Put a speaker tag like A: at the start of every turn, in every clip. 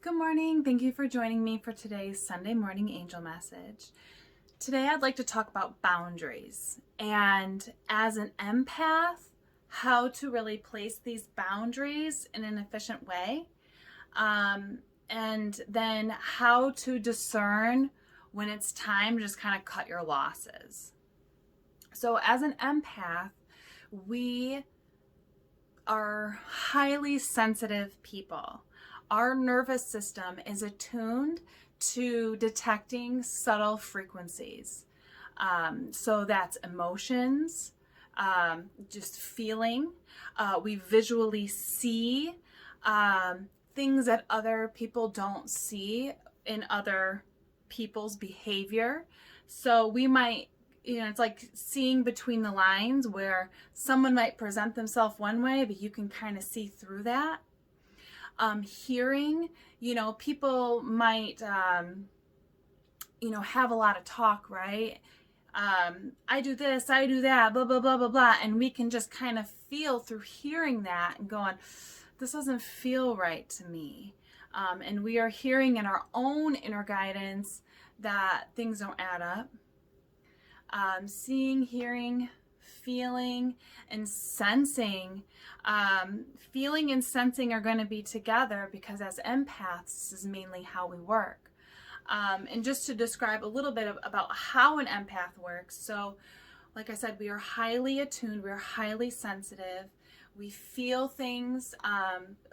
A: Good morning. Thank you for joining me for today's Sunday morning angel message. Today I'd like to talk about boundaries and as an empath, how to really place these boundaries in an efficient way, and then how to discern when it's time to just kind of cut your losses. So as an empath, we are highly sensitive people. Our nervous system is attuned to detecting subtle frequencies. So that's emotions, just feeling. We visually see things that other people don't see in other people's behavior. So we might, it's like seeing between the lines where someone might present themselves one way, but you can kind of see through that. Hearing, people might, have a lot of talk, right? I do this, I do that, blah, blah, blah, blah, blah. And we can just kind of feel through hearing that and going, this doesn't feel right to me. And we are hearing in our own inner guidance that things don't add up. Seeing, hearing, feeling, and sensing. Feeling and sensing are going to be together because as empaths, this is mainly how we work. And just to describe a little bit about how an empath works. So, like I said, we are highly attuned, we are highly sensitive. We feel things,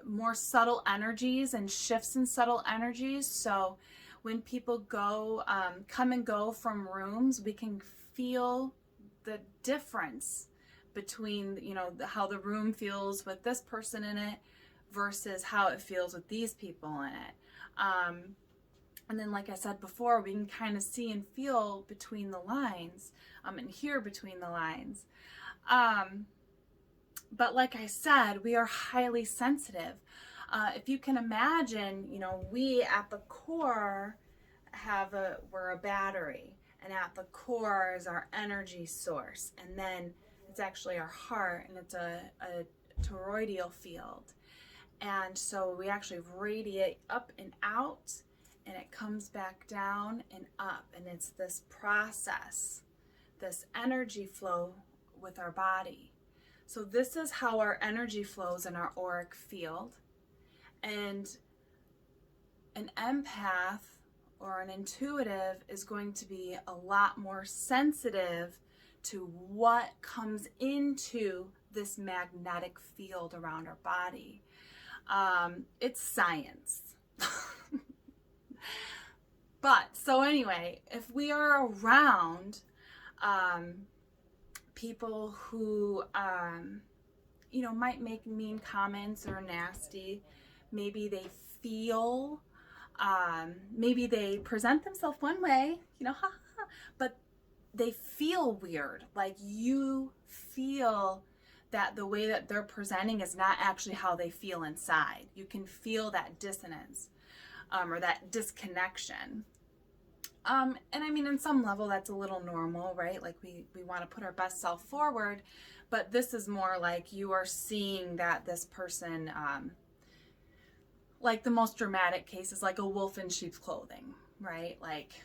A: more subtle energies and shifts in subtle energies. So when people come and go from rooms, we can feel the difference between, how the room feels with this person in it versus how it feels with these people in it. And then, like I said before, we can kind of see and feel between the lines, and hear between the lines. But like I said, we are highly sensitive. If you can imagine, we at the core we're a battery. And at the core is our energy source. And then it's actually our heart, and it's a toroidal field. And so we actually radiate up and out, and it comes back down and up. And it's this process, this energy flow with our body. So this is how our energy flows in our auric field. And an empath or an intuitive is going to be a lot more sensitive to what comes into this magnetic field around our body. It's science. But so anyway, if we are around people who might make mean comments or nasty, maybe they feel maybe they present themselves one way, but they feel weird. Like you feel that the way that they're presenting is not actually how they feel inside. You can feel that dissonance, or that disconnection. And I mean, in some level, that's a little normal, right? Like we want to put our best self forward, but this is more like you are seeing that this person, like the most dramatic case is like a wolf in sheep's clothing, right? Like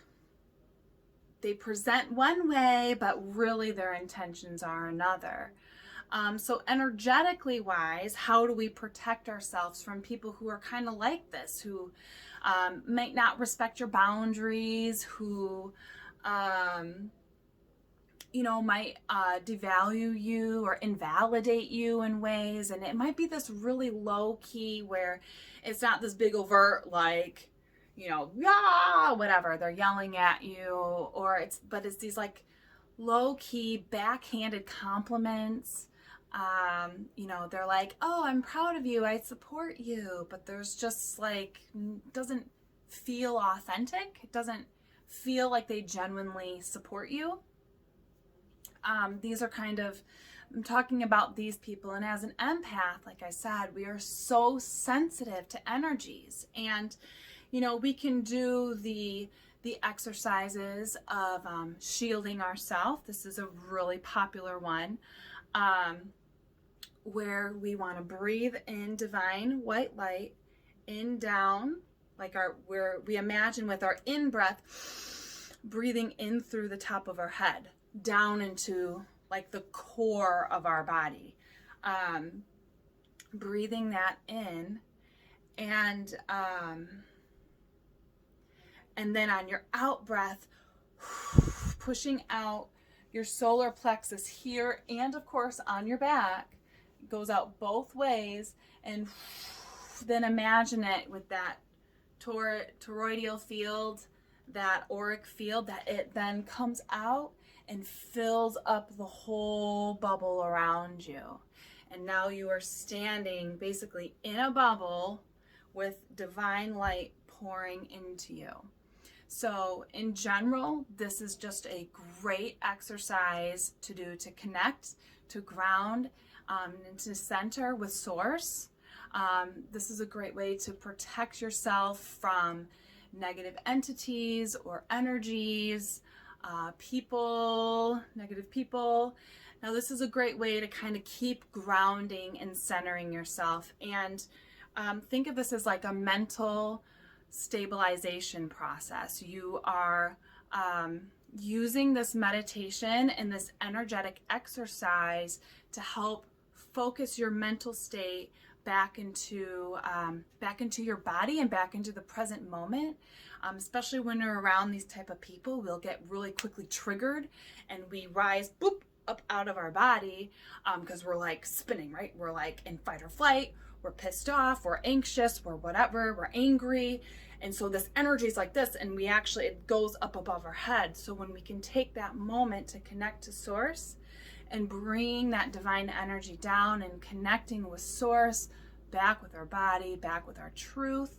A: they present one way, but really their intentions are another. So energetically wise, how do we protect ourselves from people who are kind of like this, who might not respect your boundaries, who might devalue you or invalidate you in ways. And it might be this really low key where it's not this big overt, like, yeah, whatever, they're yelling at you, but it's these like low key backhanded compliments. They're like, oh, I'm proud of you, I support you. But there's just like, doesn't feel authentic. It doesn't feel like they genuinely support you. These are I'm talking about these people. And as an empath, like I said, we are so sensitive to energies. And, we can do the exercises of shielding ourselves. This is a really popular one, where we want to breathe in divine white light, in, down, like we imagine with our in breath, breathing in through the top of our head, down into like the core of our body. Breathing that in, and then on your out breath, pushing out your solar plexus here, and of course on your back. It goes out both ways, and then imagine it with that toroidal field, that auric field, that it then comes out and fills up the whole bubble around you. And now you are standing basically in a bubble with divine light pouring into you. So in general, this is just a great exercise to do to connect, to ground, and to center with source. This is a great way to protect yourself from negative entities or energies, negative people. Now this is a great way to kind of keep grounding and centering yourself. And think of this as like a mental stabilization process. You are using this meditation and this energetic exercise to help focus your mental state back into your body and back into the present moment. Especially when you're around these type of people, we'll get really quickly triggered and we rise boop up out of our body because we're like spinning, right? We're like in fight or flight. We're pissed off, we're anxious, we're whatever, we're angry. And so this energy is like this, and it goes up above our head. So when we can take that moment to connect to source and bring that divine energy down and connecting with source, back with our body, back with our truth,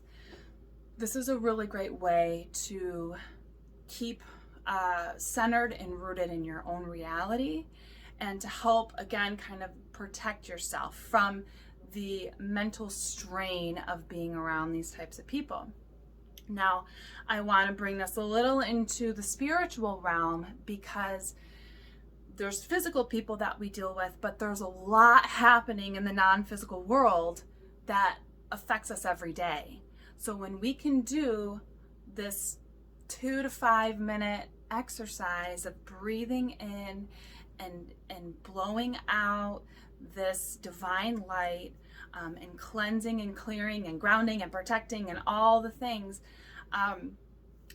A: this is a really great way to keep centered and rooted in your own reality, and to help, again, kind of protect yourself from the mental strain of being around these types of people. Now, I want to bring this a little into the spiritual realm, because there's physical people that we deal with, but there's a lot happening in the non-physical world that affects us every day. So when we can do this 2 to 5 minute exercise of breathing in and blowing out this divine light, and cleansing and clearing and grounding and protecting and all the things,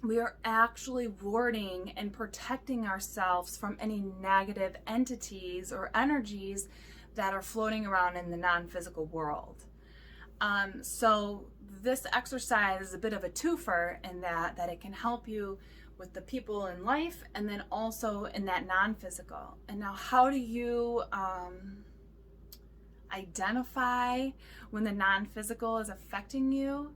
A: we are actually warding and protecting ourselves from any negative entities or energies that are floating around in the non-physical world. So this exercise is a bit of a twofer in that it can help you with the people in life and then also in that non-physical. And now, how do you identify when the non-physical is affecting you?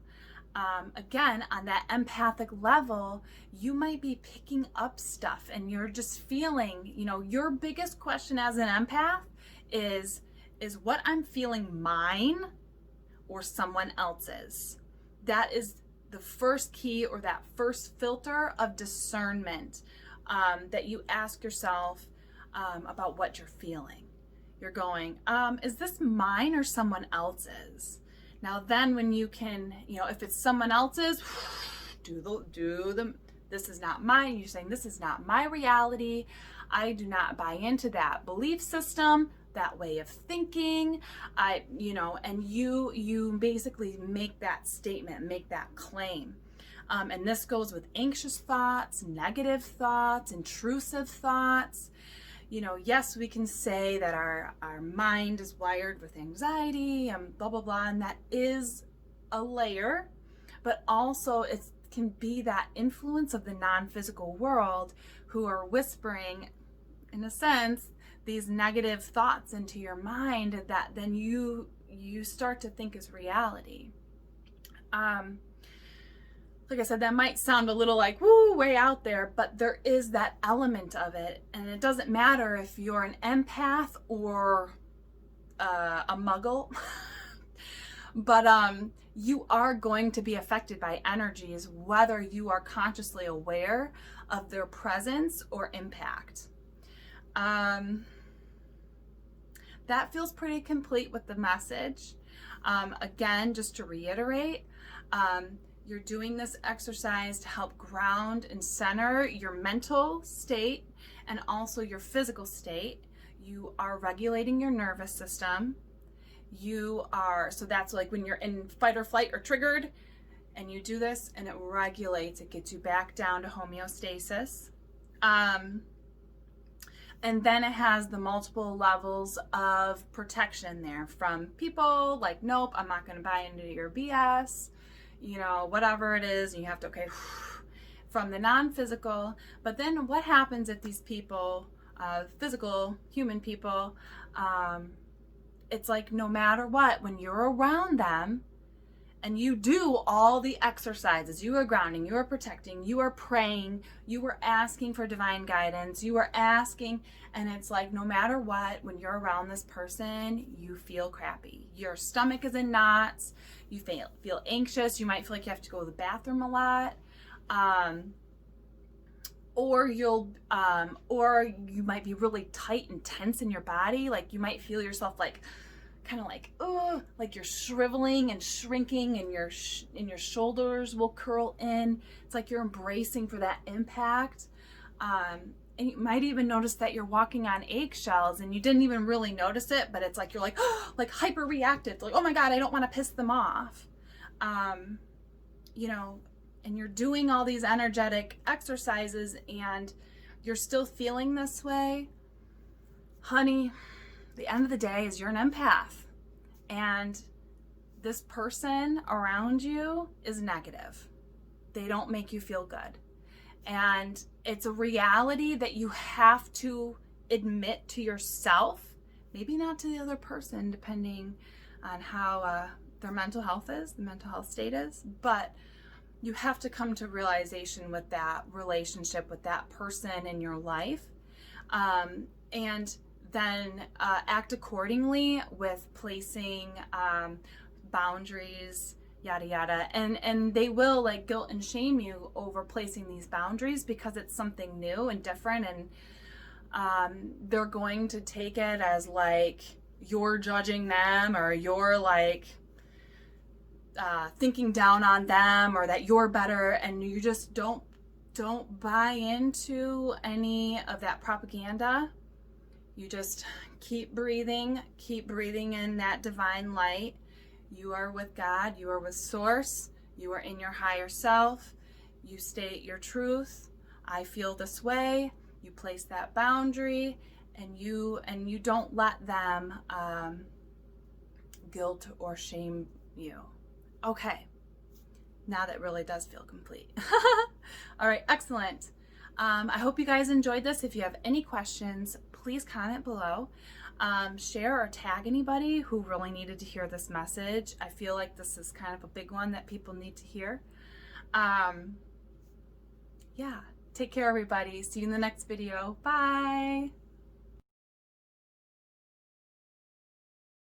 A: Again, on that empathic level, you might be picking up stuff and you're just feeling, your biggest question as an empath is what I'm feeling mine or someone else's? That is the first key, or that first filter of discernment that you ask yourself about what you're feeling. You're going, is this mine or someone else's? Now then, when you can, if it's someone else's, this is not mine. You're saying, this is not my reality. I do not buy into that belief system, that way of thinking. And you basically make that statement, make that claim. And this goes with anxious thoughts, negative thoughts, intrusive thoughts. Yes, we can say that our mind is wired with anxiety and blah, blah, blah, and that is a layer, but also it can be that influence of the non-physical world who are whispering, in a sense, these negative thoughts into your mind that then you start to think is reality. Like I said, that might sound a little like, woo, way out there, but there is that element of it. And it doesn't matter if you're an empath or a muggle, but you are going to be affected by energies, whether you are consciously aware of their presence or impact. That feels pretty complete with the message. Again, just to reiterate, You're doing this exercise to help ground and center your mental state and also your physical state. You are regulating your nervous system. So that's like when you're in fight or flight or triggered, and you do this and it regulates, it gets you back down to homeostasis. And then it has the multiple levels of protection there from people like, nope, I'm not going to buy into your BS, whatever it is. And you have to, okay, from the non-physical. But then what happens if these people, physical, human people, it's like no matter what, when you're around them, and you do all the exercises, you are grounding, you are protecting, you are praying, you are asking for divine guidance, you are asking, and it's like no matter what, when you're around this person, you feel crappy. Your stomach is in knots, you feel anxious, you might feel like you have to go to the bathroom a lot, or you might be really tight and tense in your body, like you might feel yourself like kind of like, oh, like you're shriveling and shrinking, and your shoulders will curl in. It's like you're embracing for that impact. And you might even notice that you're walking on eggshells and you didn't even really notice it, but it's like you're like, oh, like hyper reactive, like, oh my God, I don't want to piss them off. And you're doing all these energetic exercises and you're still feeling this way. Honey, the end of the day is you're an empath, and this person around you is negative. They don't make you feel good. And it's a reality that you have to admit to yourself, maybe not to the other person, depending on how their mental health is, the mental health state is, but you have to come to realization with that relationship with that person in your life. And then act accordingly with placing boundaries, yada yada, and they will like guilt and shame you over placing these boundaries because it's something new and different, and they're going to take it as like you're judging them, or you're like thinking down on them, or that you're better, and you just don't buy into any of that propaganda. You just keep breathing in that divine light. You are with God, you are with Source, you are in your higher self. You state your truth. I feel this way. You place that boundary, and you don't let them guilt or shame you. Okay, now that really does feel complete. All right, excellent. I hope you guys enjoyed this. If you have any questions, please comment below. Share or tag anybody who really needed to hear this message. I feel like this is kind of a big one that people need to hear. Yeah, take care everybody. See you in the next video. Bye.